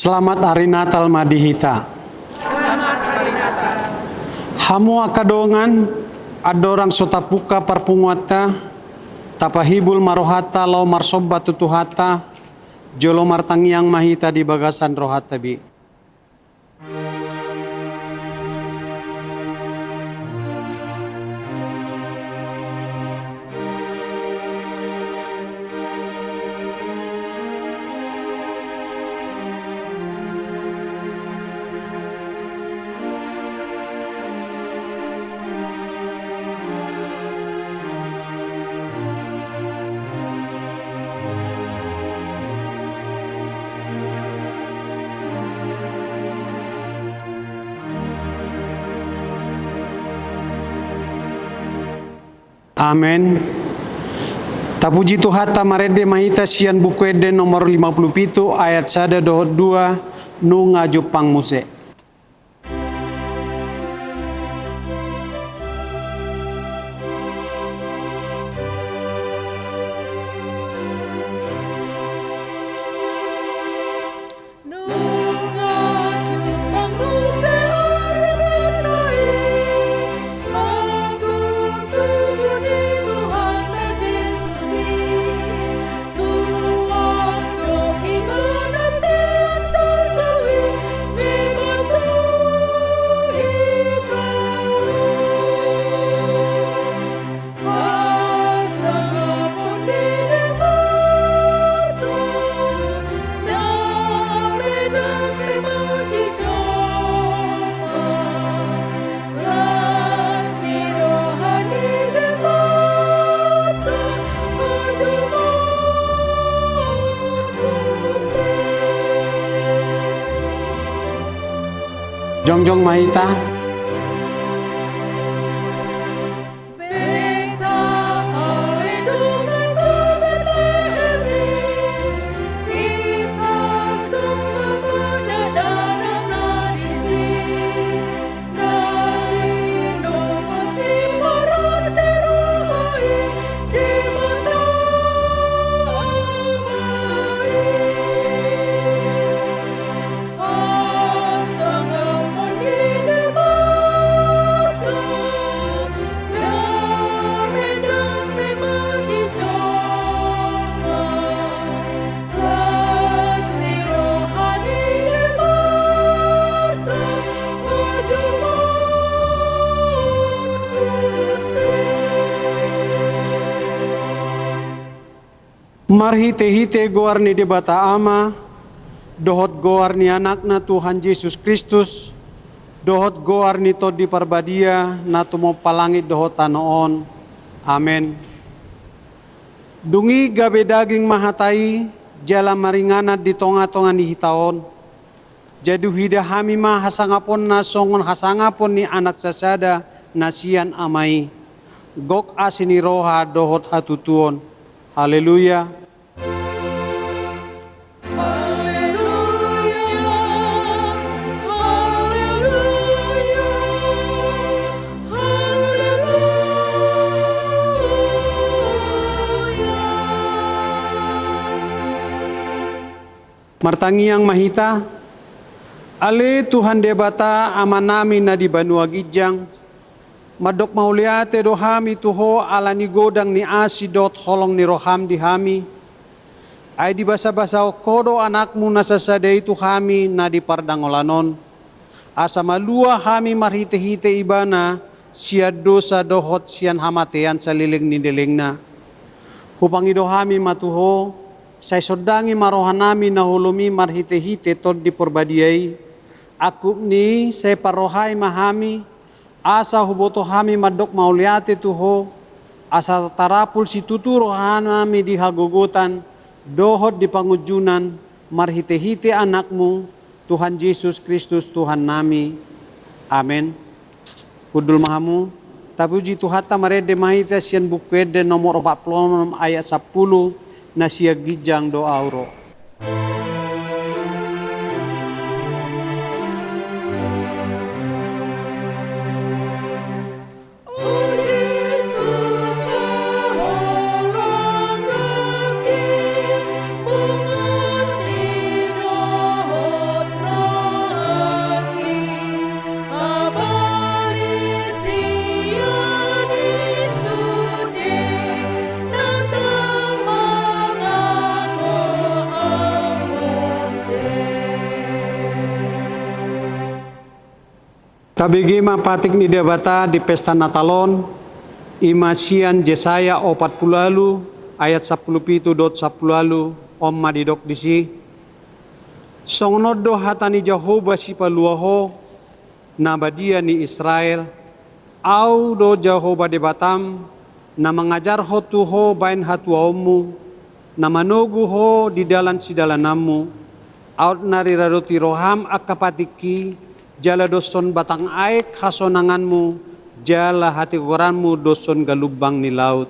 Selamat Hari Natal Madihita. Selamat Hari Natal. Hamu akadongan adorang sotapuka parpunguata tapahibul marohata lau marsobat tutuhata jolo martangiang mahita di bagasan rohata bi. Amen. Tapuji Tuhata marede mahita sian buku eden nomor 57 ayat 1-2 nu ngajupang muse. Jongjong mahita. Marhite-hite goar ni debata ama, dohot goar ni anakna Tuhan Yesus Kristus, dohot goar ni tod di parbadia, na tumo palangit dohot tanoon. Amen. Dungi gabe daging mahatai, jala maringanat di tonga-tonga ni hitaon. Jadu hida hami ma hasangapon na songon hasangapon ni anak sasada nasian amai. Gok asini roha dohot hatutuon. Haleluya. Martangiang mahita, ale Tuhan debata amanami na di Banua Gijang, madok mauliate dohami tuho ala ni godang ni asidot holong ni roham di hami, ay di basa-basa kodo anakmu nasasadai tu hami na di pardangolanon, asa malua hami marhite-hite ibana, siya dosa dohot siyan hamatean sa liling ni delengna. Hupangido hami matuho, say sodangi marohanami na hulumi marhite-hite tod di porbadiay, Aku ni separohai mahami, asa huboto hami madok mauliate tuho, asa tarapul si tutu rohanami di hagogotan, dohot di pangujunan, marhite-hite anakmu, Tuhan Yesus Kristus Tuhan nami. Amin. Kudul mahamu, tapuji Tuhata marede mahita sian bukwede nomor 46 ayat 10 na siya gijang doa uro. Tabigi mapatik ni debata di pesta Natalon, imasian Jesaya 40 ayat 17 dot 10 om madidok disi. Songnod do hatani Jehovah si paluaho nabadia ni Israel, au do Jehovah debatam na mengajar ho tuho bain hatuamu, na manugu ho di dalan sidalanamu, out nari radoti roham akapatiki, jala doson batang aek hasonanganmu, jala hati koranmu doson galubang ni laut.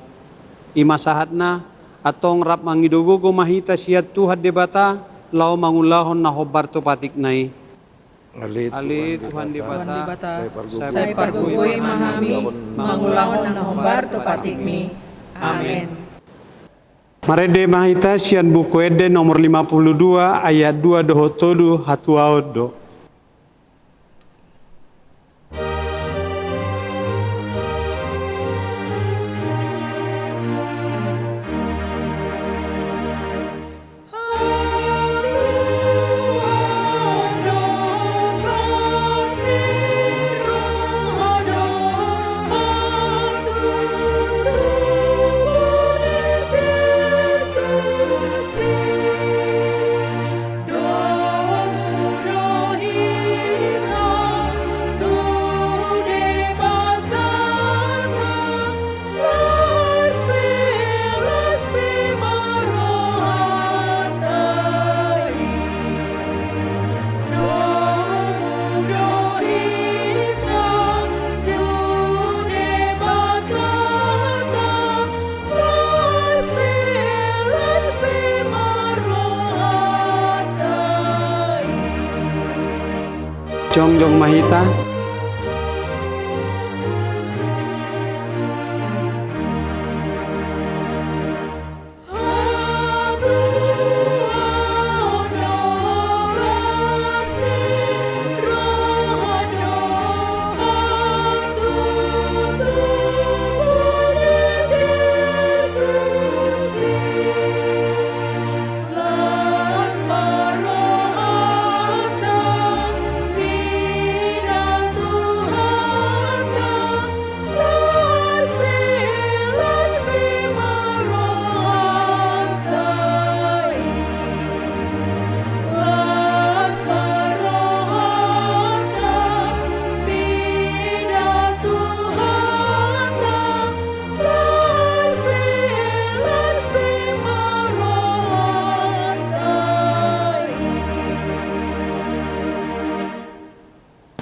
Imasahatna atong rap mangidugugo mahita siya Tuhan debata, lau mangulahon na hobar to patik nai. Ali Tuhan debata, Saya pargugoy mahami, mangulahon na humbar to patikmi. Amen. Marede mahita sian buku ede nomor 52 ayat 2 dohotodu hatuaod do. Jongjong mahita.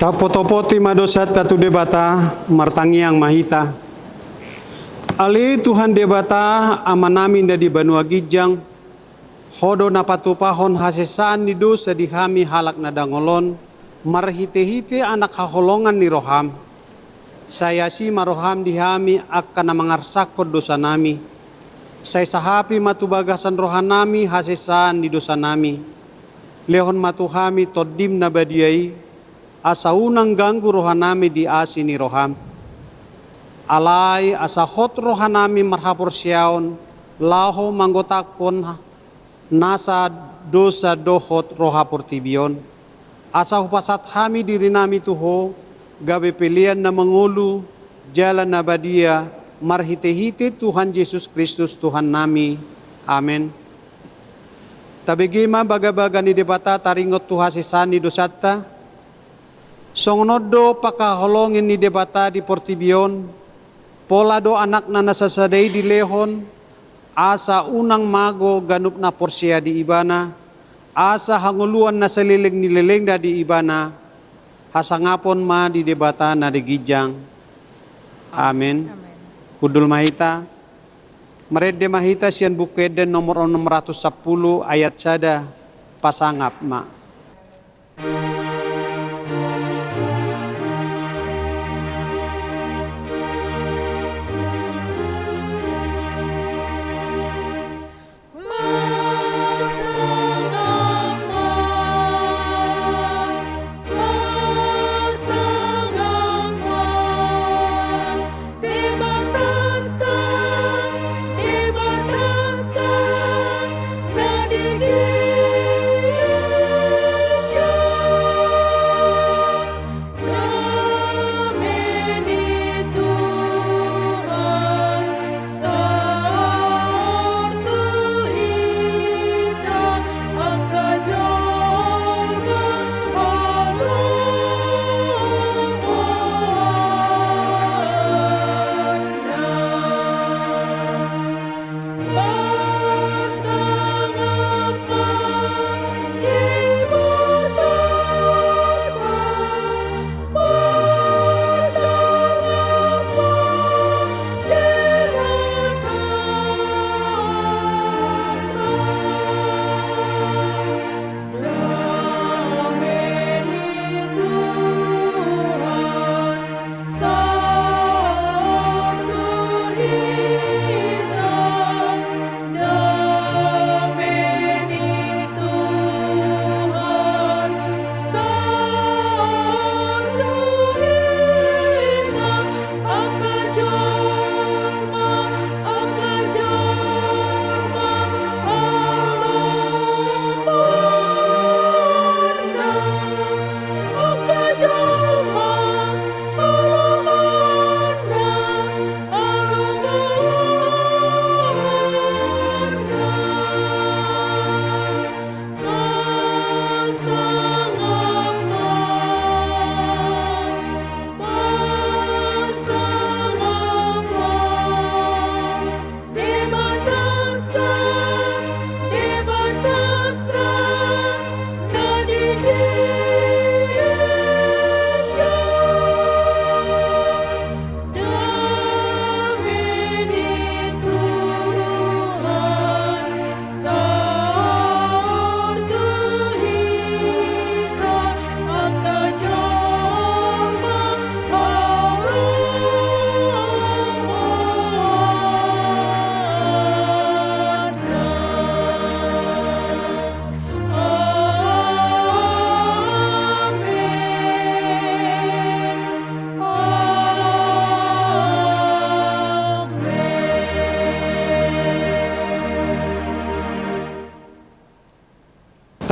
Tapo-topoti madosat tatu debata martangiang mahita. Ali Tuhan debata amanamin dari Banua Gijang, hodo napatupahon hasesan di dosa di kami halak nadangolon, marhite-hite anak haholongan ni roham. Saya si maroham di kami akan mangarsakod dosa nami. Saya sahapi matubagasan rohanami hasesan di dosa nami. Lehon matuhami todim nabadiai, asa unang ganggu rohanami di asini roham. Alai asa hot rohanami marhapor siaon, laho manggotakpon nasa dosa dohot rohapor tibion. Asa hupasat hami diri nami tuho, gabe pilihan na mengulu, jalan nabadia, marhite-hite Tuhan Yesus Kristus Tuhan nami. Amen. Tabigima baga-baga ni debata taringot tuhasisani dosata, Songonodo pakaholongin ni debata di Portibion, pola do anak na nasasadai di Lehon, asa unang mago ganup na porsia di Ibana, asa hanguluan na saliling nilileng da di Ibana, hasangapon ma di debata na di Gijang. Amin. Kudul mahita, merede mahita sian bukeden nomor 610 ayat sada pasangap ma.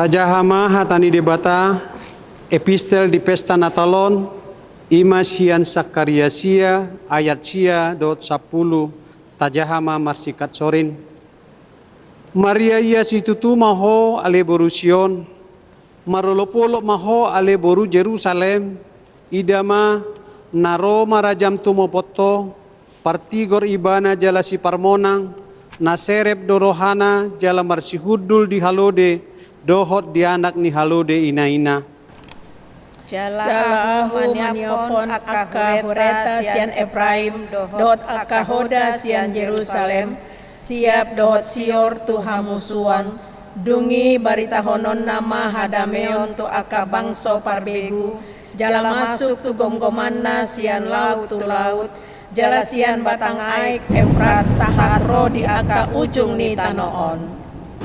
Tajahama hatani debata epistel di pesta Natalon ima sian Sakaria sia ayat sia dot 10 tajahama marsikat sorin Maria ia situtu maho ale boru Sion marolopolo maho ale boru Jerusalem idama naro marajam tumopoto partigor ibana jala si parmonang naserep dorohana jala marsihudul di halode dohot di anak ni halode ina-ina. Jala maniapon aka horeta sian Efraim, dohot aka hoda sian Yerusalem, siap dohot sior tu hamusuan, dungi barita honon nama hadameon tu aka bangso parbegu, jala masuk tu gomgomanna sian laut tu laut, jala sian batang aik Efrat sahatro di aka ujung ni tanoon.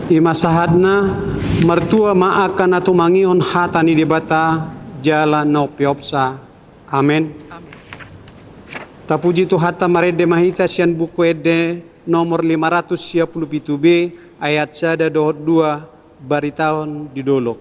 Ima sahadna mertua maakan atau mangihon hatani debata jala no piopsa. Amin. Tapuji tu hata marede mahita sian buku ede nomor 557b ayat 1 dohot 2 baritaon di dolok.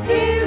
Di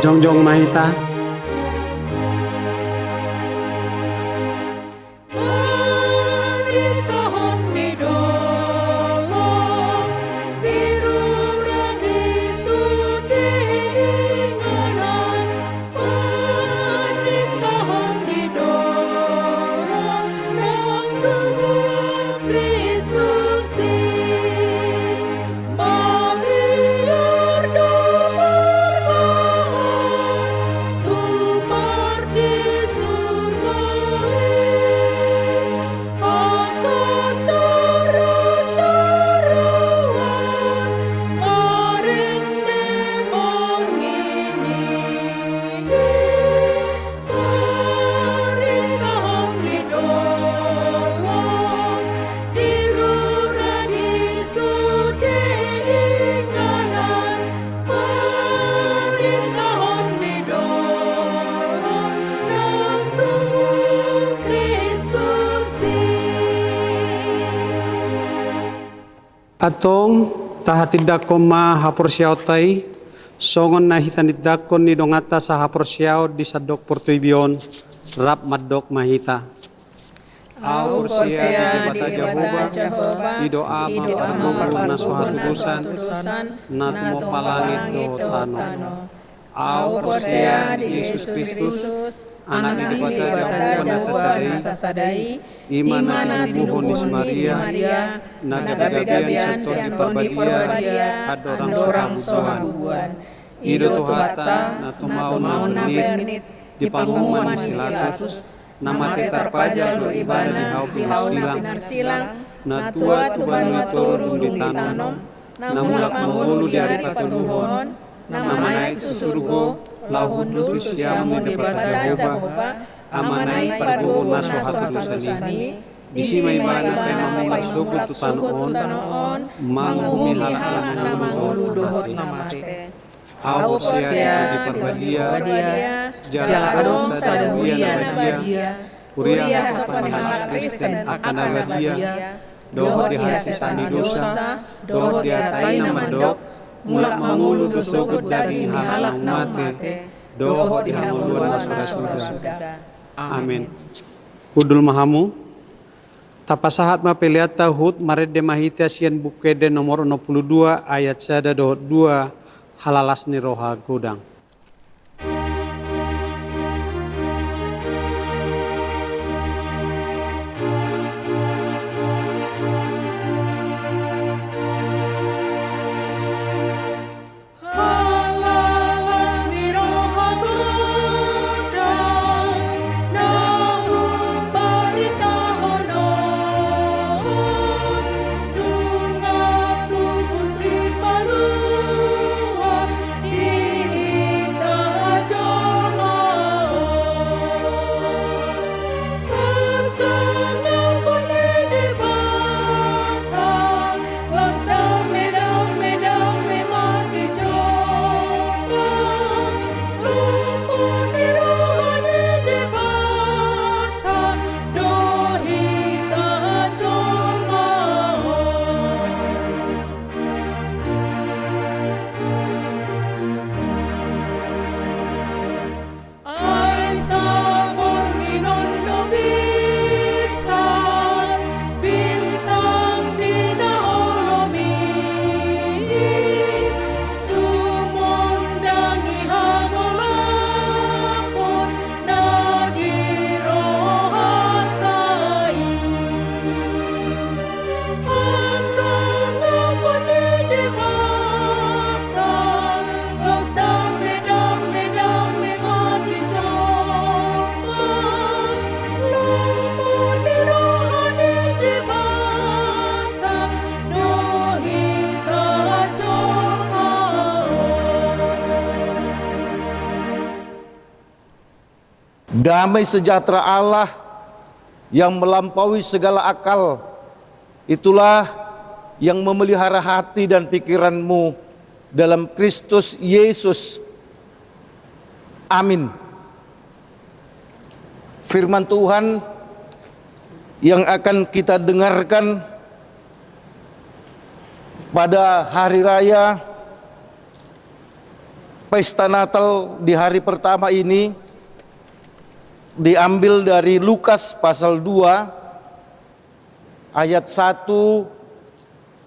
Jongjong Mahita. Atong tahatidakon ma haporsiautai songon na hitanidakon ni dongata sa haporsiao di sadok portuibion rap madok mahita. Au porsia di bata Jehovah, Idoa maparmong na suhatusan na tumopalangit do tano. Au porsia di Yesus Kristus, anak ni bata Jehovah nasasadai, imana tinuhun Maria, nagagabian siyan di perbadia, adorang sohabuan. Ido tuhata na tumau na bernit, di pangumuman silatus, nama tetar pajak do ibadah di hau pinar silang, na tua tubanu turun di tanom, na mulak mangulu di hari patuduhon, nama naik susurgo, lahun lurus siamu di bata Jehovah, amanai pargo na sohatusani, bisi may mana memang masugot tu tanoon, manghumi halak mangulu dohot namate. Au sia di perbadia, jala adon sadahuyan nabadia, kuria panihala Kristen akan nabadia, dohot di hasisani dosa, dohot di hatai namandok, mulak mangulu dosogot dari halak mate, dohot di hamuluan sudah. Amin. Kudul mahamu, tapasahat mapeliat tahut maret de mahita sian bukede nomor 62 ayat sada dohot 2 halalas ni roha godang. Damai sejahtera Allah yang melampaui segala akal, itulah yang memelihara hati dan pikiranmu dalam Kristus Yesus. Amin. Firman Tuhan yang akan kita dengarkan pada hari raya pesta Natal di hari pertama ini diambil dari Lukas pasal 2 ayat 1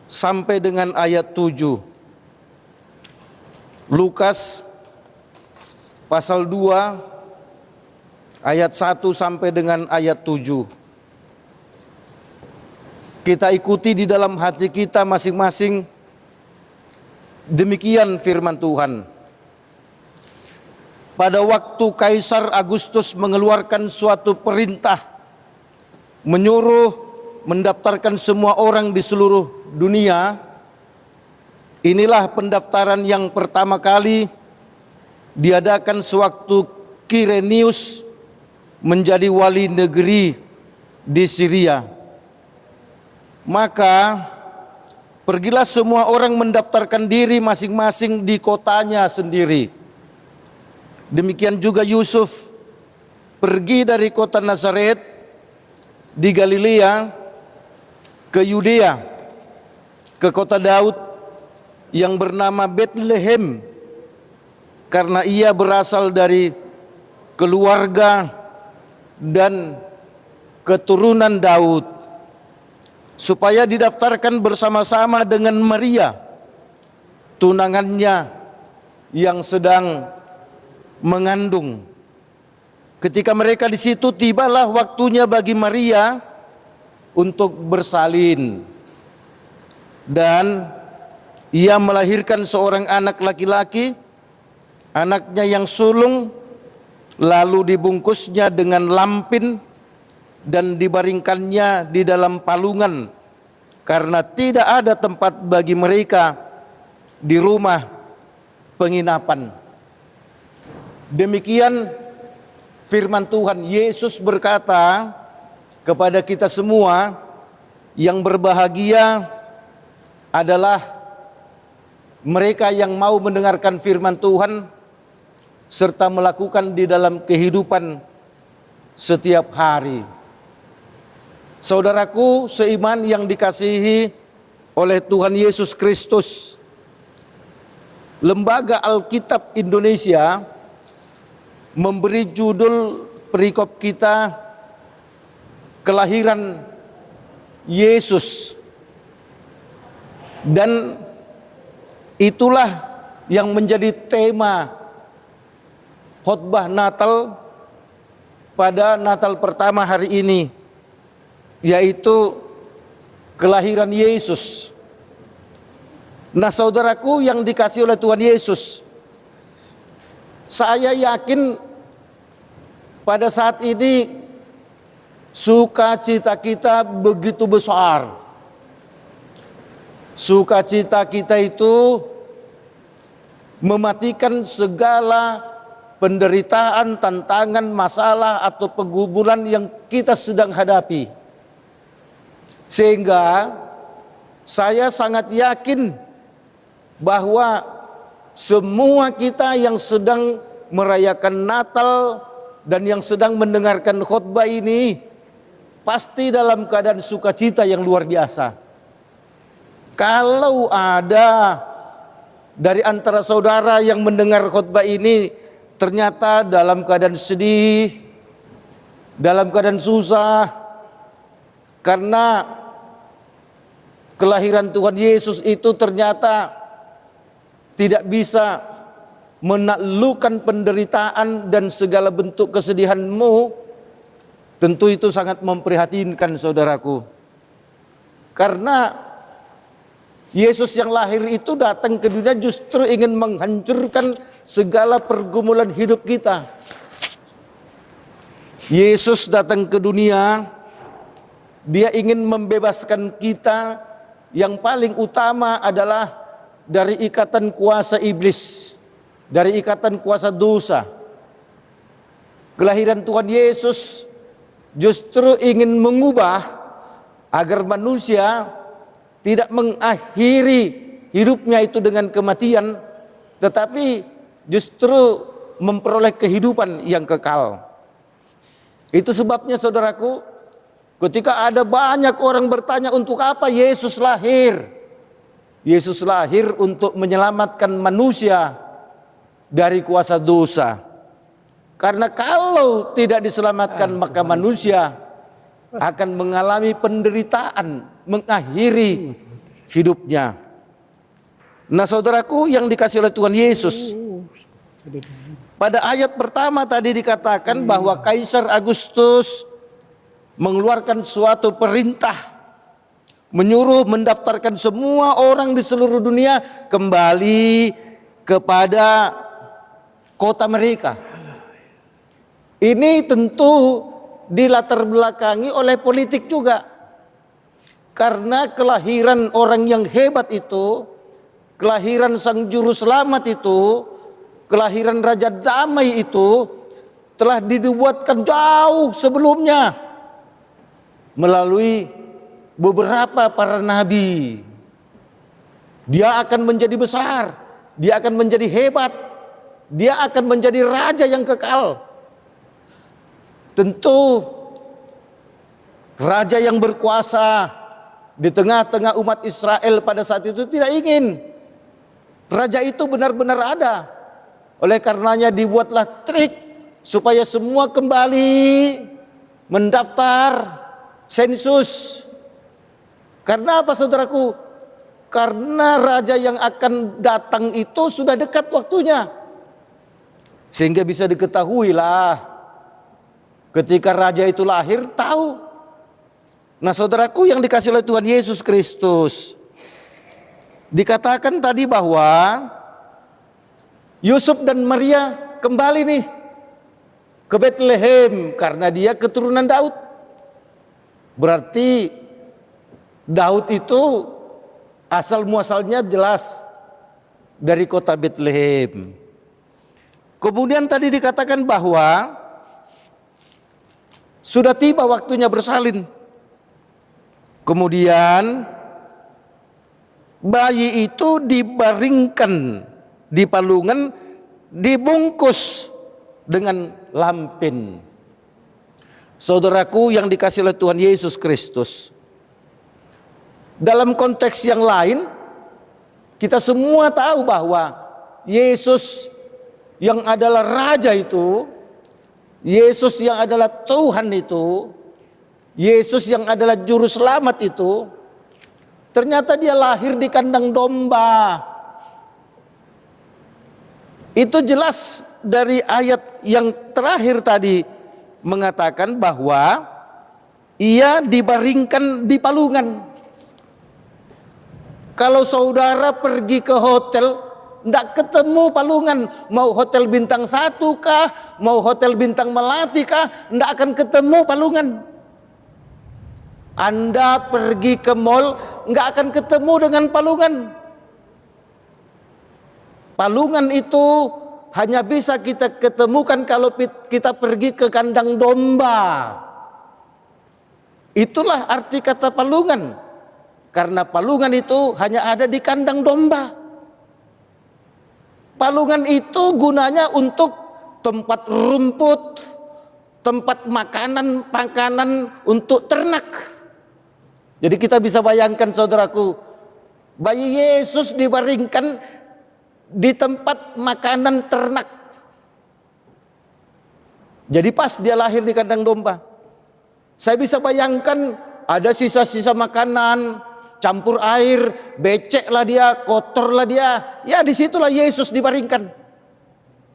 sampai dengan ayat 7. Lukas pasal 2 ayat 1 sampai dengan ayat 7. Kita ikuti di dalam hati kita masing-masing. Demikian firman Tuhan. Pada waktu Kaisar Agustus mengeluarkan suatu perintah menyuruh mendaftarkan semua orang di seluruh dunia, inilah pendaftaran yang pertama kali diadakan sewaktu Kirenius menjadi wali negeri di Syria. Maka pergilah semua orang mendaftarkan diri masing-masing di kotanya sendiri. Demikian juga Yusuf pergi dari kota Nazaret di Galilea ke Yudea, ke kota Daud yang bernama Betlehem, karena ia berasal dari keluarga dan keturunan Daud, supaya didaftarkan bersama-sama dengan Maria, tunangannya yang sedang mengandung. Ketika mereka di situ, tibalah waktunya bagi Maria untuk bersalin, dan ia melahirkan seorang anak laki-laki, anaknya yang sulung, lalu dibungkusnya dengan lampin dan dibaringkannya di dalam palungan, karena tidak ada tempat bagi mereka di rumah penginapan. Demikian firman Tuhan. Yesus berkata kepada kita semua, yang berbahagia adalah mereka yang mau mendengarkan firman Tuhan serta melakukan di dalam kehidupan setiap hari. Saudaraku seiman yang dikasihi oleh Tuhan Yesus Kristus, Lembaga Alkitab Indonesia memberi judul perikop kita kelahiran Yesus, dan itulah yang menjadi tema khotbah Natal pada Natal pertama hari ini, yaitu kelahiran Yesus. Nah, saudaraku yang dikasihi oleh Tuhan Yesus, saya yakin pada saat ini sukacita kita begitu besar. Sukacita kita itu mematikan segala penderitaan, tantangan, masalah atau pergumulan yang kita sedang hadapi. Sehingga saya sangat yakin bahwa semua kita yang sedang merayakan Natal dan yang sedang mendengarkan khotbah ini pasti dalam keadaan sukacita yang luar biasa. Kalau ada dari antara saudara yang mendengar khotbah ini ternyata dalam keadaan sedih, dalam keadaan susah, karena kelahiran Tuhan Yesus itu ternyata tidak bisa menaklukkan penderitaan dan segala bentuk kesedihanmu, tentu itu sangat memprihatinkan saudaraku. Karena Yesus yang lahir itu datang ke dunia justru ingin menghancurkan segala pergumulan hidup kita. Yesus datang ke dunia, dia ingin membebaskan kita. Yang paling utama adalah dari ikatan kuasa iblis, dari ikatan kuasa dosa. Kelahiran Tuhan Yesus justru ingin mengubah agar manusia tidak mengakhiri hidupnya itu dengan kematian, tetapi justru memperoleh kehidupan yang kekal. Itu sebabnya saudaraku, ketika ada banyak orang bertanya untuk apa Yesus lahir? Yesus lahir untuk menyelamatkan manusia dari kuasa dosa. Karena kalau tidak diselamatkan maka manusia akan mengalami penderitaan, mengakhiri hidupnya. Nah saudaraku yang dikasih oleh Tuhan Yesus, pada ayat pertama tadi dikatakan bahwa Kaisar Agustus mengeluarkan suatu perintah, menyuruh mendaftarkan semua orang di seluruh dunia kembali kepada kota mereka. Ini tentu dilatar belakangi oleh politik juga. Karena kelahiran orang yang hebat itu, kelahiran sang juru selamat itu, kelahiran Raja Damai itu telah dibuatkan jauh sebelumnya melalui beberapa para nabi. Dia akan menjadi besar, dia akan menjadi hebat, dia akan menjadi raja yang kekal. Tentu raja yang berkuasa di tengah-tengah umat Israel pada saat itu tidak ingin raja itu benar-benar ada. Oleh karenanya dibuatlah trik supaya semua kembali mendaftar sensus. Karena apa saudaraku? Karena raja yang akan datang itu sudah dekat waktunya. Sehingga bisa diketahui lah ketika raja itu lahir tahu. Nah saudaraku yang dikasih oleh Tuhan Yesus Kristus, dikatakan tadi bahwa Yusuf dan Maria kembali nih ke Bethlehem karena dia keturunan Daud. Berarti Daud itu asal muasalnya jelas dari kota Bethlehem. Kemudian tadi dikatakan bahwa sudah tiba waktunya bersalin. Kemudian bayi itu dibaringkan di palungan, dibungkus dengan lampin. Saudaraku yang dikasih oleh Tuhan Yesus Kristus, dalam konteks yang lain kita semua tahu bahwa Yesus yang adalah raja itu, Yesus yang adalah Tuhan itu, Yesus yang adalah juru selamat itu, ternyata dia lahir di kandang domba. Itu jelas dari ayat yang terakhir tadi mengatakan bahwa ia dibaringkan di palungan. Kalau saudara pergi ke hotel, tidak ketemu palungan. Mau hotel bintang 1 kah, mau hotel bintang melati kah, tidak akan ketemu palungan. Anda pergi ke mall, nggak akan ketemu dengan palungan. Palungan itu hanya bisa kita ketemukan kalau kita pergi ke kandang domba. Itulah arti kata palungan. Karena palungan itu hanya ada di kandang domba. Palungan itu gunanya untuk tempat rumput, tempat makanan untuk ternak. Jadi kita bisa bayangkan saudaraku, bayi Yesus dibaringkan di tempat makanan ternak. Jadi pas dia lahir di kandang domba. Saya bisa bayangkan ada sisa-sisa makanan, campur air, beceklah dia, kotorlah dia. Ya disitulah Yesus dibaringkan.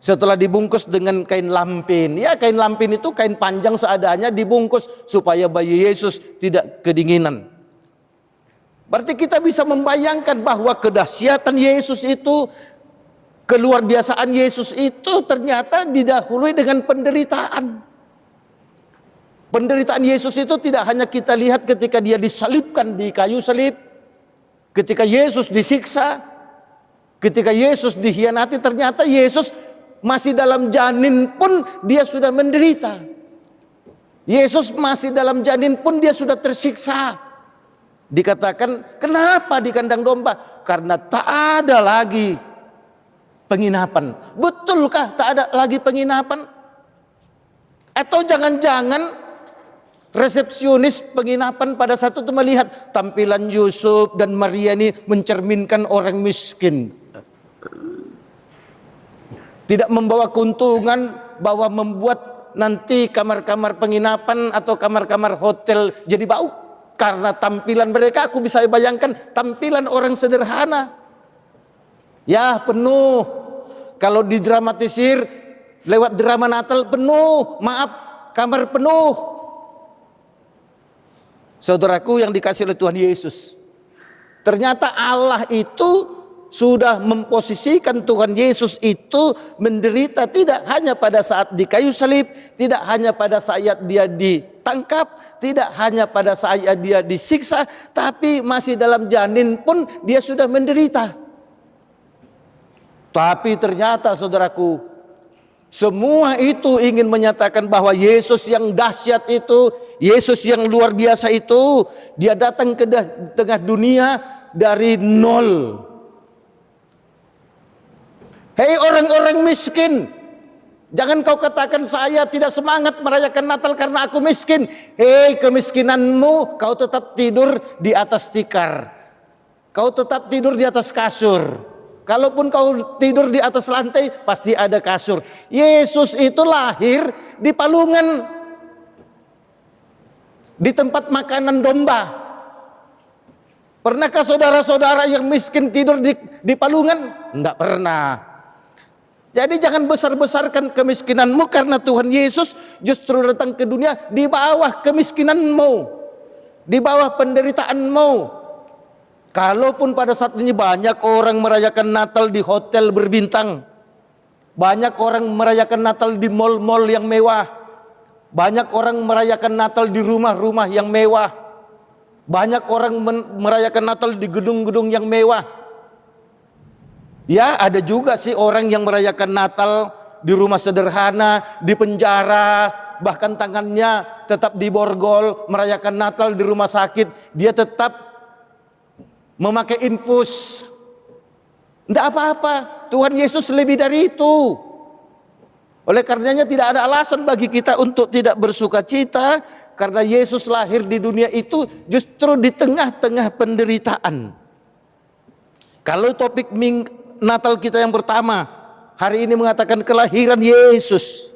Setelah dibungkus dengan kain lampin. Ya kain lampin itu kain panjang seadanya dibungkus supaya bayi Yesus tidak kedinginan. Berarti kita bisa membayangkan bahwa kedahsyatan Yesus itu, keluar biasaan Yesus itu ternyata didahului dengan penderitaan. Penderitaan Yesus itu tidak hanya kita lihat ketika dia disalibkan di kayu salib, ketika Yesus disiksa, ketika Yesus dikhianati, ternyata Yesus masih dalam janin pun dia sudah menderita. Yesus masih dalam janin pun dia sudah tersiksa. Dikatakan kenapa di kandang domba? Karena tak ada lagi penginapan. Betulkah tak ada lagi penginapan? Atau jangan-jangan resepsionis penginapan pada saat itu melihat tampilan Yusuf dan Maria ini mencerminkan orang miskin. Tidak membawa keuntungan bahwa membuat nanti kamar-kamar penginapan atau kamar-kamar hotel jadi bau. Karena tampilan mereka, aku bisa bayangkan tampilan orang sederhana. Ya penuh. Kalau didramatisir lewat drama Natal penuh. Maaf, kamar penuh. Saudaraku yang dikasih oleh Tuhan Yesus. Ternyata Allah itu sudah memposisikan Tuhan Yesus itu menderita tidak hanya pada saat di kayu salib, tidak hanya pada saat dia ditangkap, tidak hanya pada saat dia disiksa, tapi masih dalam janin pun dia sudah menderita. Tapi ternyata saudaraku, semua itu ingin menyatakan bahwa Yesus yang dahsyat itu, Yesus yang luar biasa itu, dia datang ke tengah dunia dari nol. Hei orang-orang miskin, jangan kau katakan saya tidak semangat merayakan Natal karena aku miskin. Hei, kemiskinanmu kau tetap tidur di atas tikar. Kau tetap tidur di atas kasur. Kalaupun kau tidur di atas lantai pasti ada kasur. Yesus itu lahir di palungan, di tempat makanan domba. Pernahkah saudara-saudara yang miskin tidur di palungan? Enggak pernah. Jadi jangan besar-besarkan kemiskinanmu, karena Tuhan Yesus justru datang ke dunia di bawah kemiskinanmu, di bawah penderitaanmu. Kalaupun pada saat ini banyak orang merayakan Natal di hotel berbintang, banyak orang merayakan Natal di mal-mal yang mewah, banyak orang merayakan Natal di rumah-rumah yang mewah, banyak orang merayakan Natal di gedung-gedung yang mewah. Ya, ada juga sih orang yang merayakan Natal di rumah sederhana, di penjara, bahkan tangannya tetap diborgol. Merayakan Natal di rumah sakit, dia tetap memakai infus. Tidak apa-apa, Tuhan Yesus lebih dari itu. Oleh karenanya tidak ada alasan bagi kita untuk tidak bersuka cita, karena Yesus lahir di dunia itu justru di tengah-tengah penderitaan. Kalau topik Natal kita yang pertama hari ini mengatakan kelahiran Yesus.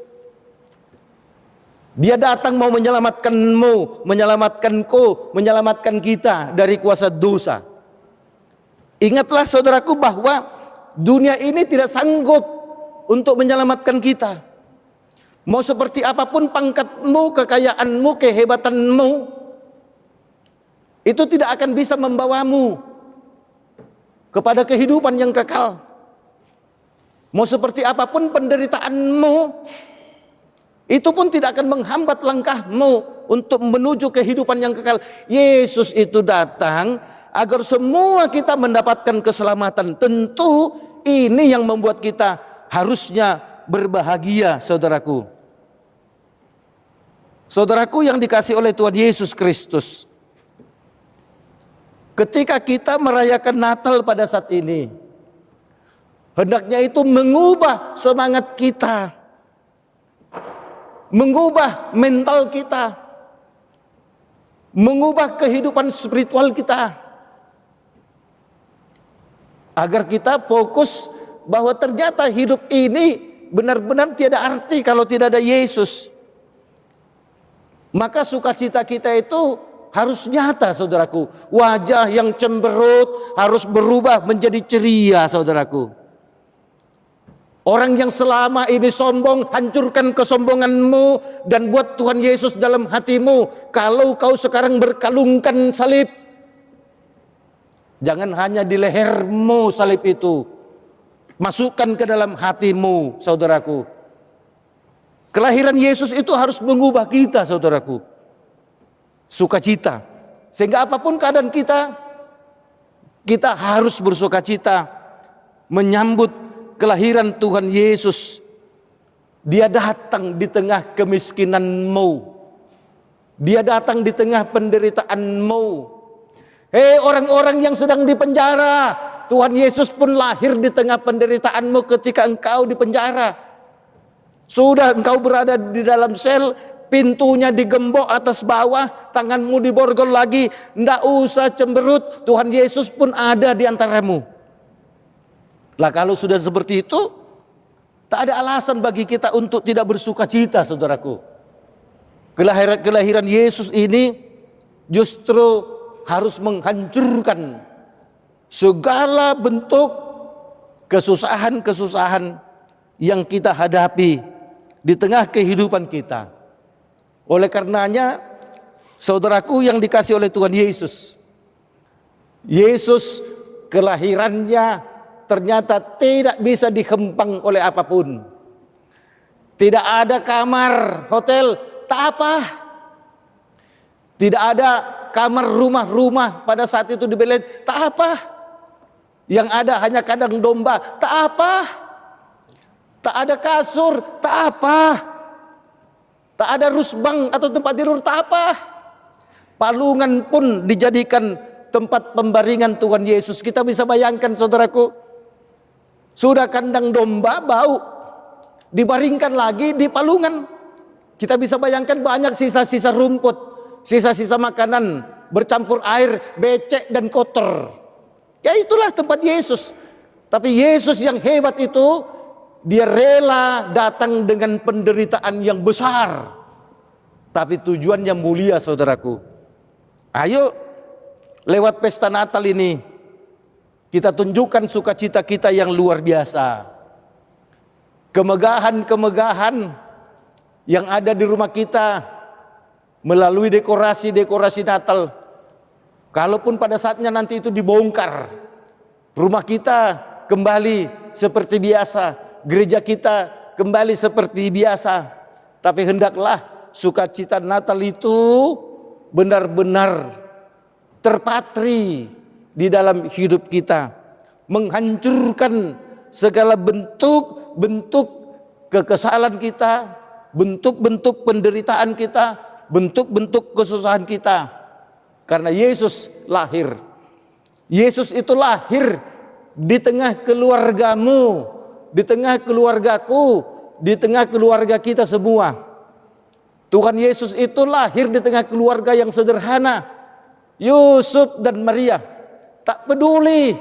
Dia datang mau menyelamatkanmu, menyelamatkanku, menyelamatkan kita dari kuasa dosa. Ingatlah saudaraku bahwa dunia ini tidak sanggup untuk menyelamatkan kita. Mau seperti apapun pangkatmu, kekayaanmu, kehebatanmu, itu tidak akan bisa membawamu kepada kehidupan yang kekal. Mau seperti apapun penderitaanmu, itu pun tidak akan menghambat langkahmu untuk menuju kehidupan yang kekal. Yesus itu datang agar semua kita mendapatkan keselamatan. Tentu ini yang membuat kita harusnya berbahagia, saudaraku. Saudaraku yang dikasihi oleh Tuhan Yesus Kristus. Ketika kita merayakan Natal pada saat ini, hendaknya itu mengubah semangat kita, mengubah mental kita, mengubah kehidupan spiritual kita, agar kita fokus bahwa ternyata hidup ini benar-benar tiada arti kalau tidak ada Yesus. Maka sukacita kita itu harus nyata, saudaraku. Wajah yang cemberut harus berubah menjadi ceria, saudaraku. Orang yang selama ini sombong, hancurkan kesombonganmu dan buat Tuhan Yesus dalam hatimu. Kalau kau sekarang berkalungkan salib, jangan hanya di lehermu salib itu, masukkan ke dalam hatimu, saudaraku. Kelahiran Yesus itu harus mengubah kita, saudaraku. Sukacita, sehingga apapun keadaan kita harus bersukacita menyambut kelahiran Tuhan Yesus. Dia datang di tengah kemiskinanmu, dia datang di tengah penderitaanmu. Hei orang-orang yang sedang di penjara, Tuhan Yesus pun lahir di tengah penderitaanmu ketika engkau di penjara. Sudah engkau berada di dalam sel, pintunya digembok atas bawah, tanganmu diborgol lagi, ndak usah cemberut, Tuhan Yesus pun ada di antaramu. Lah kalau sudah seperti itu, Tak ada alasan bagi kita untuk tidak bersuka cita, saudaraku. Kelahiran Yesus ini justru harus menghancurkan segala bentuk kesusahan-kesusahan yang kita hadapi di tengah kehidupan kita. Oleh karenanya, saudaraku yang dikasih oleh Tuhan Yesus, Yesus kelahirannya ternyata tidak bisa dihempang oleh apapun. Tidak ada kamar hotel, tak apa. Tidak ada kamar rumah-rumah pada saat itu di Bethlehem, tak apa. Yang ada hanya kandang domba, tak apa. Tak ada kasur, tak apa. Tak ada rusbang atau tempat tidur, tak apa. Palungan pun dijadikan tempat pembaringan Tuhan Yesus. Kita bisa bayangkan, saudaraku, sudah kandang domba bau, dibaringkan lagi di palungan. Kita bisa bayangkan banyak sisa-sisa rumput, sisa-sisa makanan bercampur air, becek dan kotor. Ya itulah tempat Yesus. Tapi Yesus yang hebat itu, dia rela datang dengan penderitaan yang besar, tapi tujuannya mulia, saudaraku. Ayo lewat pesta Natal ini kita tunjukkan sukacita kita yang luar biasa. Kemegahan-kemegahan yang ada di rumah kita melalui dekorasi-dekorasi Natal. Kalaupun pada saatnya nanti itu dibongkar, rumah kita kembali seperti biasa, gereja kita kembali seperti biasa. Tapi hendaklah sukacita Natal itu benar-benar terpatri di dalam hidup kita, menghancurkan segala bentuk-bentuk kekesalan kita, bentuk-bentuk penderitaan kita, bentuk-bentuk kesusahan kita. Karena Yesus lahir. Yesus itu lahir di tengah keluargamu, di tengah keluargaku, di tengah keluarga kita semua. Tuhan Yesus itu lahir di tengah keluarga yang sederhana. Yusuf dan Maria, tak peduli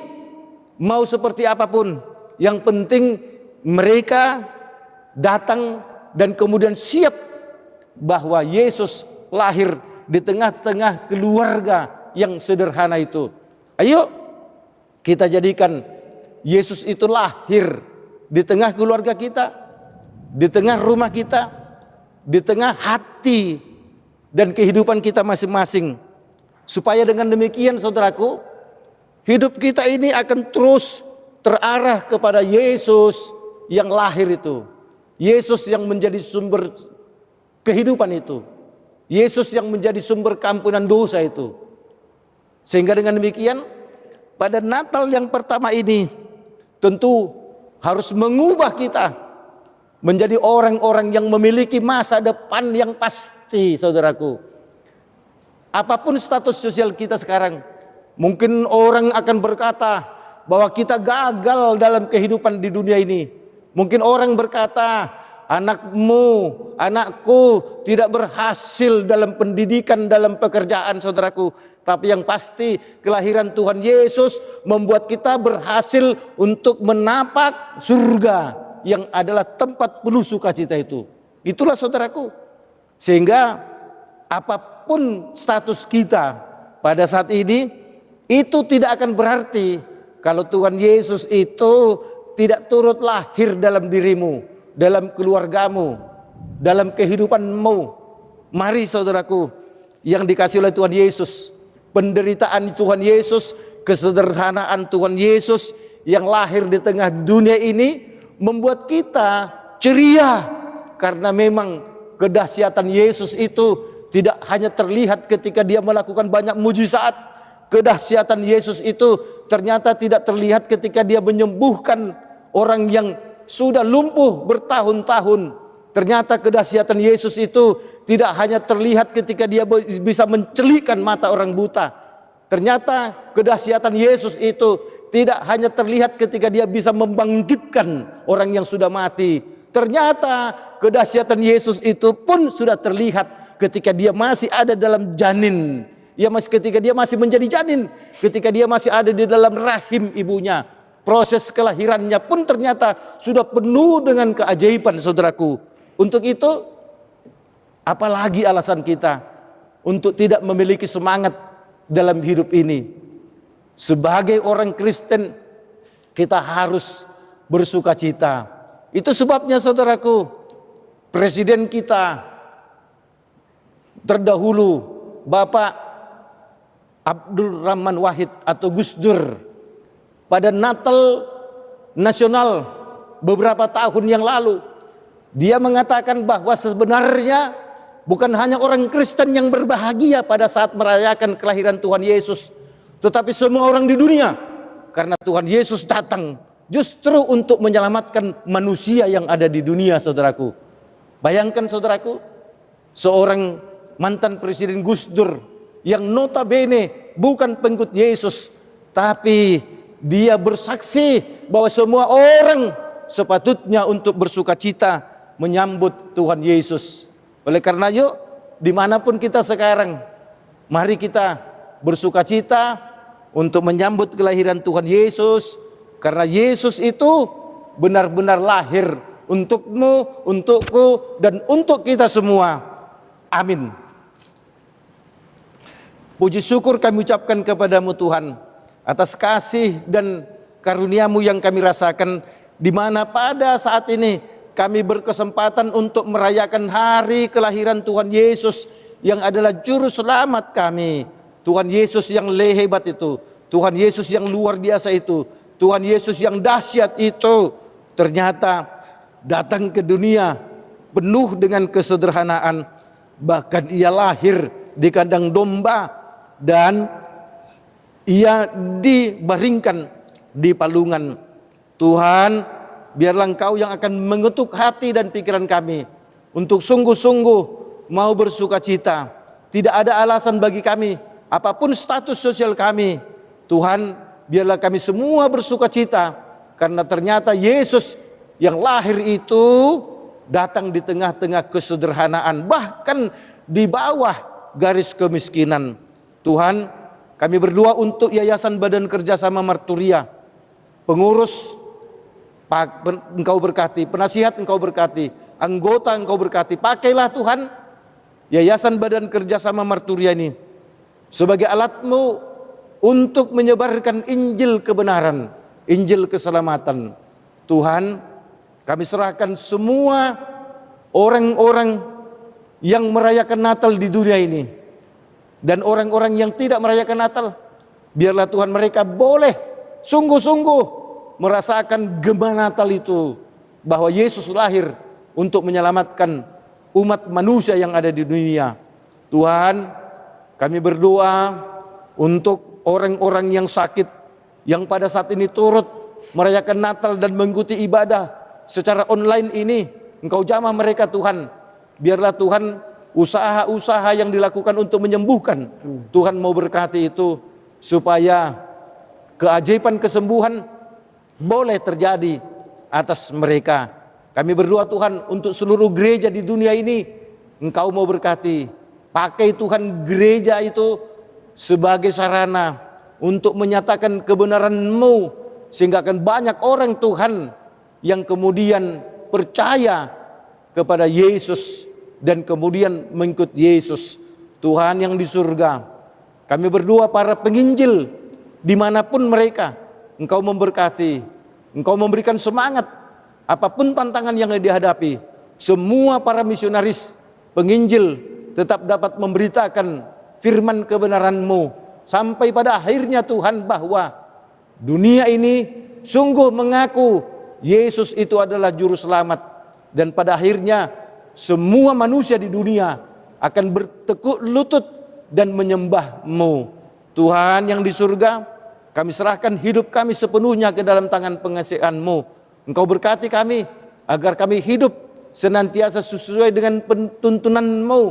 mau seperti apapun, yang penting mereka datang dan kemudian siap bahwa Yesus lahir di tengah-tengah keluarga yang sederhana itu. Ayo kita jadikan Yesus itu lahir di tengah keluarga kita, di tengah rumah kita, di tengah hati dan kehidupan kita masing-masing. Supaya dengan demikian, saudaraku, hidup kita ini akan terus terarah kepada Yesus yang lahir itu. Yesus yang menjadi sumber kehidupan itu. Yesus yang menjadi sumber keampunan dosa itu. Sehingga dengan demikian, pada Natal yang pertama ini tentu harus mengubah kita menjadi orang-orang yang memiliki masa depan yang pasti, saudaraku. Apapun status sosial kita sekarang, mungkin orang akan berkata bahwa kita gagal dalam kehidupan di dunia ini. Mungkin orang berkata, anakmu, anakku tidak berhasil dalam pendidikan, dalam pekerjaan, saudaraku. Tapi yang pasti kelahiran Tuhan Yesus membuat kita berhasil untuk menapak surga yang adalah tempat penuh sukacita itu. Itulah, saudaraku. Sehingga apapun status kita pada saat ini, itu tidak akan berarti kalau Tuhan Yesus itu tidak turut lahir dalam dirimu, dalam keluargamu, dalam kehidupanmu. Mari, saudaraku, yang dikasih oleh Tuhan Yesus, penderitaan Tuhan Yesus, kesederhanaan Tuhan Yesus yang lahir di tengah dunia ini membuat kita ceria. Karena memang kedahsyatan Yesus itu tidak hanya terlihat ketika dia melakukan banyak mujizat. Kedahsyatan Yesus itu ternyata tidak terlihat ketika dia menyembuhkan orang yang sudah lumpuh bertahun-tahun. Ternyata kedahsyatan Yesus itu tidak hanya terlihat ketika dia bisa mencelikan mata orang buta. Ternyata kedahsyatan Yesus itu tidak hanya terlihat ketika dia bisa membangkitkan orang yang sudah mati. Ternyata kedahsyatan Yesus itu pun sudah terlihat ketika dia masih ada dalam janin. Ketika dia masih menjadi janin, ketika dia masih ada di dalam rahim ibunya. proses kelahirannya pun ternyata sudah penuh dengan keajaiban, saudaraku. Untuk itu, apalagi alasan kita untuk tidak memiliki semangat dalam hidup ini? Sebagai orang Kristen, kita harus bersuka cita. Itu sebabnya, saudaraku, presiden kita terdahulu, Bapak Abdul Rahman Wahid atau Gus Dur, pada Natal Nasional beberapa tahun yang lalu, dia mengatakan bahwa sebenarnya bukan hanya orang Kristen yang berbahagia pada saat merayakan kelahiran Tuhan Yesus, tetapi semua orang di dunia, karena Tuhan Yesus datang justru untuk menyelamatkan manusia yang ada di dunia, saudaraku. Bayangkan, saudaraku, seorang mantan Presiden Gus Dur yang notabene bukan pengikut Yesus, tapi dia bersaksi bahwa semua orang sepatutnya untuk bersuka cita menyambut Tuhan Yesus. Oleh karena yuk, dimanapun kita sekarang, mari kita bersuka cita untuk menyambut kelahiran Tuhan Yesus, karena Yesus itu benar-benar lahir untukmu, untukku, dan untuk kita semua. Amin. Puji syukur kami ucapkan kepadamu Tuhan, atas kasih dan karunia-Mu yang kami rasakan, di mana pada saat ini kami berkesempatan untuk merayakan hari kelahiran Tuhan Yesus yang adalah juru selamat kami. Tuhan Yesus yang hebat itu, Tuhan Yesus yang luar biasa itu, Tuhan Yesus yang dahsyat itu, ternyata datang ke dunia penuh dengan kesederhanaan. Bahkan ia lahir di kandang domba dan ia dibaringkan di palungan. Tuhan, biarlah Engkau yang akan mengetuk hati dan pikiran kami untuk sungguh-sungguh mau bersuka cita. Tidak ada alasan bagi kami, apapun status sosial kami. Tuhan, biarlah kami semua bersuka cita, karena ternyata Yesus yang lahir itu datang di tengah-tengah kesederhanaan, bahkan di bawah garis kemiskinan. Tuhan, kami berdoa untuk Yayasan Badan Kerjasama Marturia, pengurus Engkau berkati, penasihat Engkau berkati, anggota Engkau berkati. Pakailah Tuhan Yayasan Badan Kerjasama Marturia ini sebagai alat-Mu untuk menyebarkan Injil kebenaran, Injil keselamatan. Tuhan, kami serahkan semua orang-orang yang merayakan Natal di dunia ini dan orang-orang yang tidak merayakan Natal. Biarlah Tuhan mereka boleh sungguh-sungguh merasakan gema Natal itu, bahwa Yesus lahir untuk menyelamatkan umat manusia yang ada di dunia. Tuhan, kami berdoa untuk orang-orang yang sakit, yang pada saat ini turut merayakan Natal dan mengikuti ibadah secara online ini. Engkau jamah mereka Tuhan. Biarlah Tuhan usaha-usaha yang dilakukan untuk menyembuhkan, Tuhan mau berkati itu, supaya keajaiban kesembuhan boleh terjadi atas mereka. Kami berdoa Tuhan untuk seluruh gereja di dunia ini, Engkau mau berkati. Pakai Tuhan gereja itu sebagai sarana untuk menyatakan kebenaran-Mu, sehingga akan banyak orang Tuhan yang kemudian percaya kepada Yesus dan kemudian mengikut Yesus. Tuhan yang di surga, kami berdoa para penginjil dimanapun mereka, Engkau memberkati, Engkau memberikan semangat apapun tantangan yang dihadapi. Semua para misionaris, penginjil tetap dapat memberitakan firman kebenaran-Mu sampai pada akhirnya Tuhan, bahwa dunia ini sungguh mengaku Yesus itu adalah juru selamat, dan pada akhirnya semua manusia di dunia akan bertekuk lutut dan menyembah-Mu. Tuhan yang di surga, kami serahkan hidup kami sepenuhnya ke dalam tangan pengasihan-Mu. Engkau berkati kami agar kami hidup senantiasa sesuai dengan tuntunan-Mu,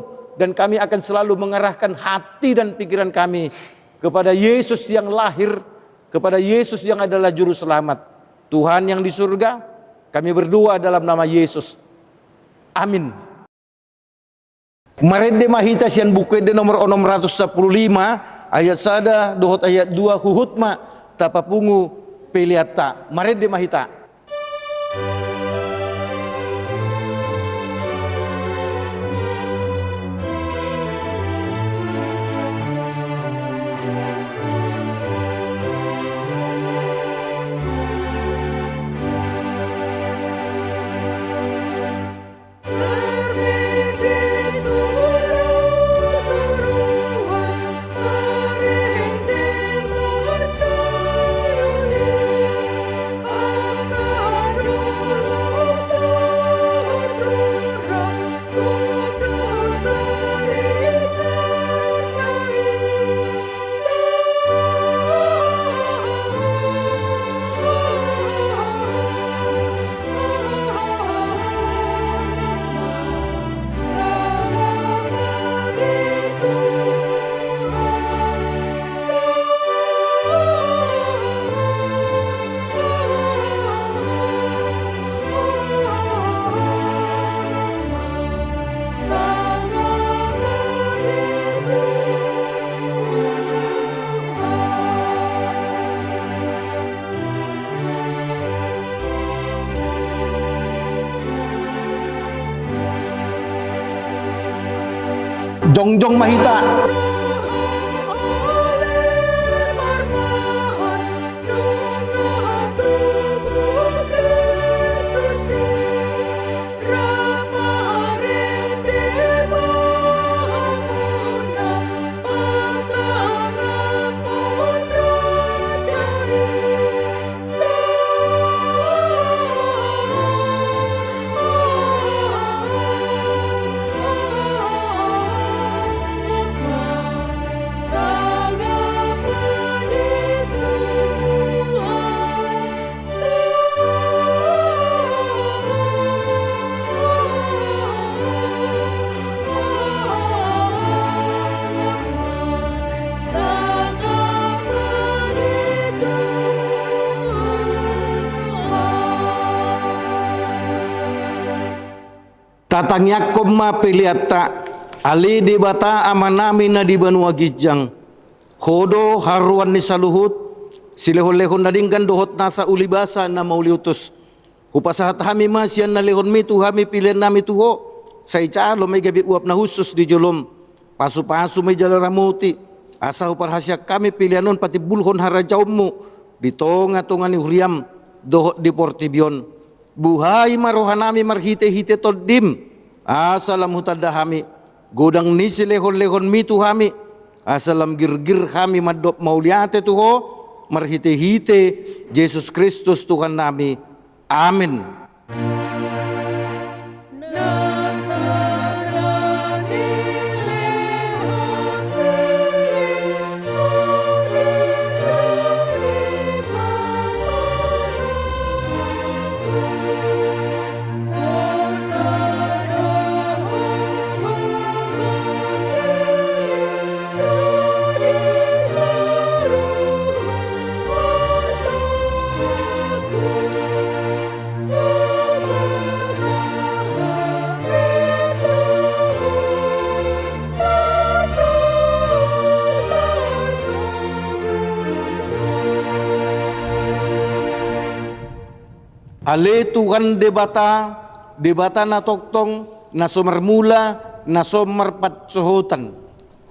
dan kami akan selalu mengarahkan hati dan pikiran kami kepada Yesus yang lahir, kepada Yesus yang adalah juru selamat. Tuhan yang di surga, kami berdoa dalam nama Yesus. Amin. Marede mahita sian buku de nomor 615 ayat sada dohot ayat 2 huhutma tapapungu peliata. Mari di mahita. Jongjong mahita. Tatangyakom ma peliata ali di bata amanami na di Banua Gijang hodo haruan ni saluhut silehon-lehon nadinggan dohot nasa ulibasa na mauliutus hupasahat hami masyan na lehon mitu hami pilihan nami tuho sa icalo may gabi uap na husus di jolom pasu-pasu may jalaramuti asa huparhasya kami pilihanon pati bulhon harajaw mo ditonga-tonga ni huriam dohot di Portibion buhay marohanami marhite-hite toldim asalam hutada hami godang ni silehon-lehon mitu hami asalam girgir kami madop mauliate tuho marhite-hite Yesus Kristus Tuhan nami amin. Ale Tuhan debata na toktong na sumarmula na sumarpatsuhutan.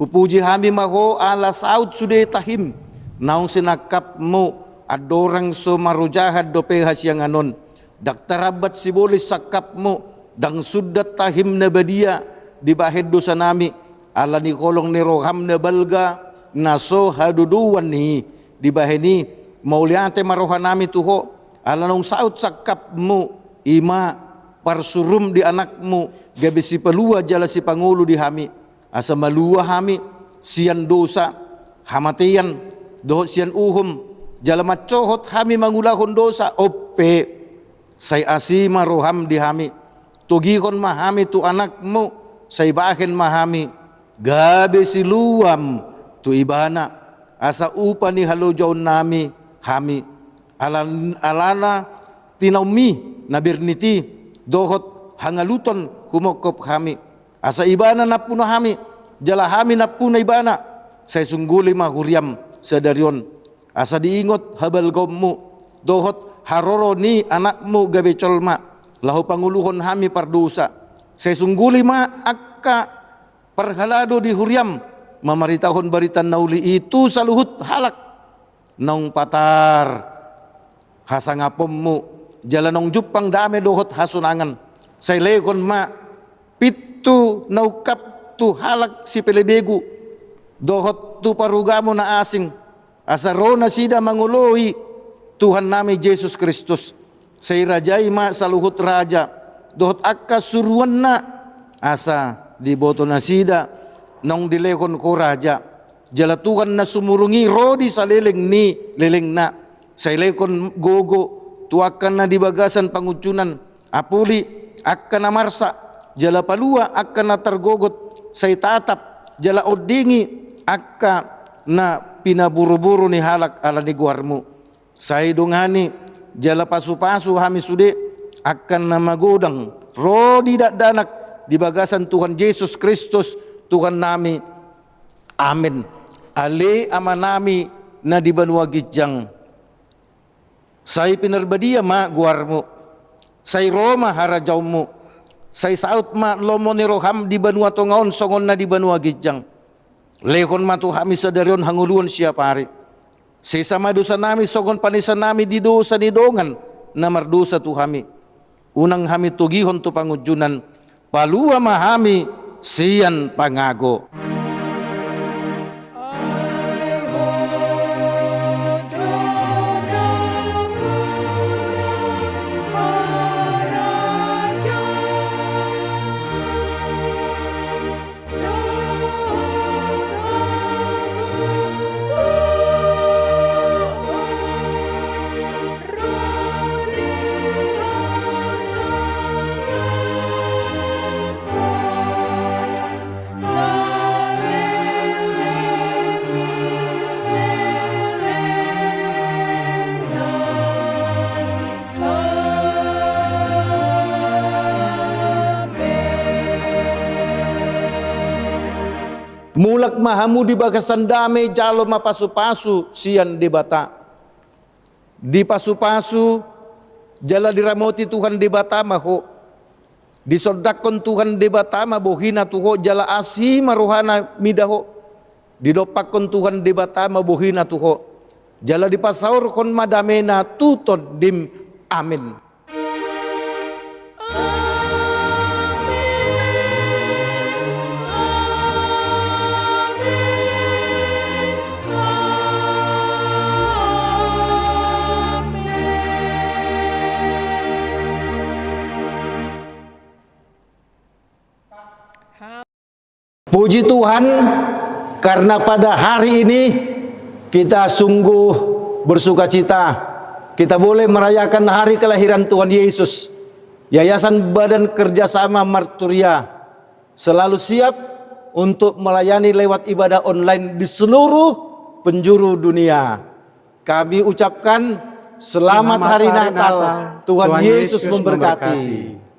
Hupuji hami maho ala saud sude tahim naong sinakap mo adorang sumarujahad dopehas yang anon. Daktarabat sibolis sakap mo dang sudat tahim na badia di bahid dosa nami ala ni kolong ni roham na balga na so haduduan ni di bahini mauliate marohan nami tuho alanong saut sakap mo ima parsurum di anakmu gabi si palua jala si pangulo di hami asa malua hami sian dosa hamatian doh sian uhum jala macohot hami mangulahon dosa oppe say asima roham di hami tugihon mahami tu anakmu say bahen mahami gabi si luam tu ibana asa upa ni halojaw nami hami alana tinaumi nabirniti dohot hangaluton humokop kami asa ibana napuna hami jala hami napuna ibana say sungguli mahuriam sadarion asa diingot habal gommu dohot haroro ni anakmu gabe colma lahu panguluhon hami pardosa. Saya sungguli ma akka perhalado di huriam mamaritahon baritan nauli itu saluhut halak naung patar hasangapommu jalanong jupang dame dohot hasunangan. Saya lekon ma pitu naukap tu halak si pelebegu dohot tu parugamo na asing asarona sida manguloi Tuhan nami Yesus Kristus. Saya rajai ma saluhut raja dohot akka suruan na asa di boto na sida nong dilekon ko raja jala Tuhan na sumurungi rodi sa leleng ni leleng na sa lekon gogo tuakan na di bagasan pangucunan apuli akan na marsa jala palua akan na tergogot sa itatap jala odingi akka na pinaburu-buru ni halak ala ni guarmu sa idungani jala pasu-pasu hami sude akan na magodang rodi danak di bagasan Tuhan Yesus Kristus Tuhan nami. Amin. Ale ama nami na di Banua Gijang. Say pinarbadia ma guarmo. Say Roma harajawmo. Say saut ma lomo ni roham di Banua Tongaon songon na di Banua Gijang. Lekon ma tu hami sadarion hanguluan siya pare. Say sama dosa nami songon panisan nami di dosa ni dongan na mardosa tu hami. Unang hami tugihon tu pangujunan. Palua mahami siyan pangago. Mulak mahamu di bagasan dame jalo mapasu-pasu sian debata. Di pasu-pasu jala diramoti Tuhan debata maho. Disodakon Tuhan debata mabohina tuho jala asi maruhana midaho. Didopakon Tuhan debata mabohina tuho. Jala dipasaur kon madamena tutod dim amin. Puji Tuhan karena pada hari ini kita sungguh bersuka cita. Kita boleh merayakan hari kelahiran Tuhan Yesus. Yayasan Badan Kerjasama Marturia selalu siap untuk melayani lewat ibadah online di seluruh penjuru dunia. Kami ucapkan selamat hari Natal. Tuhan Yesus memberkati.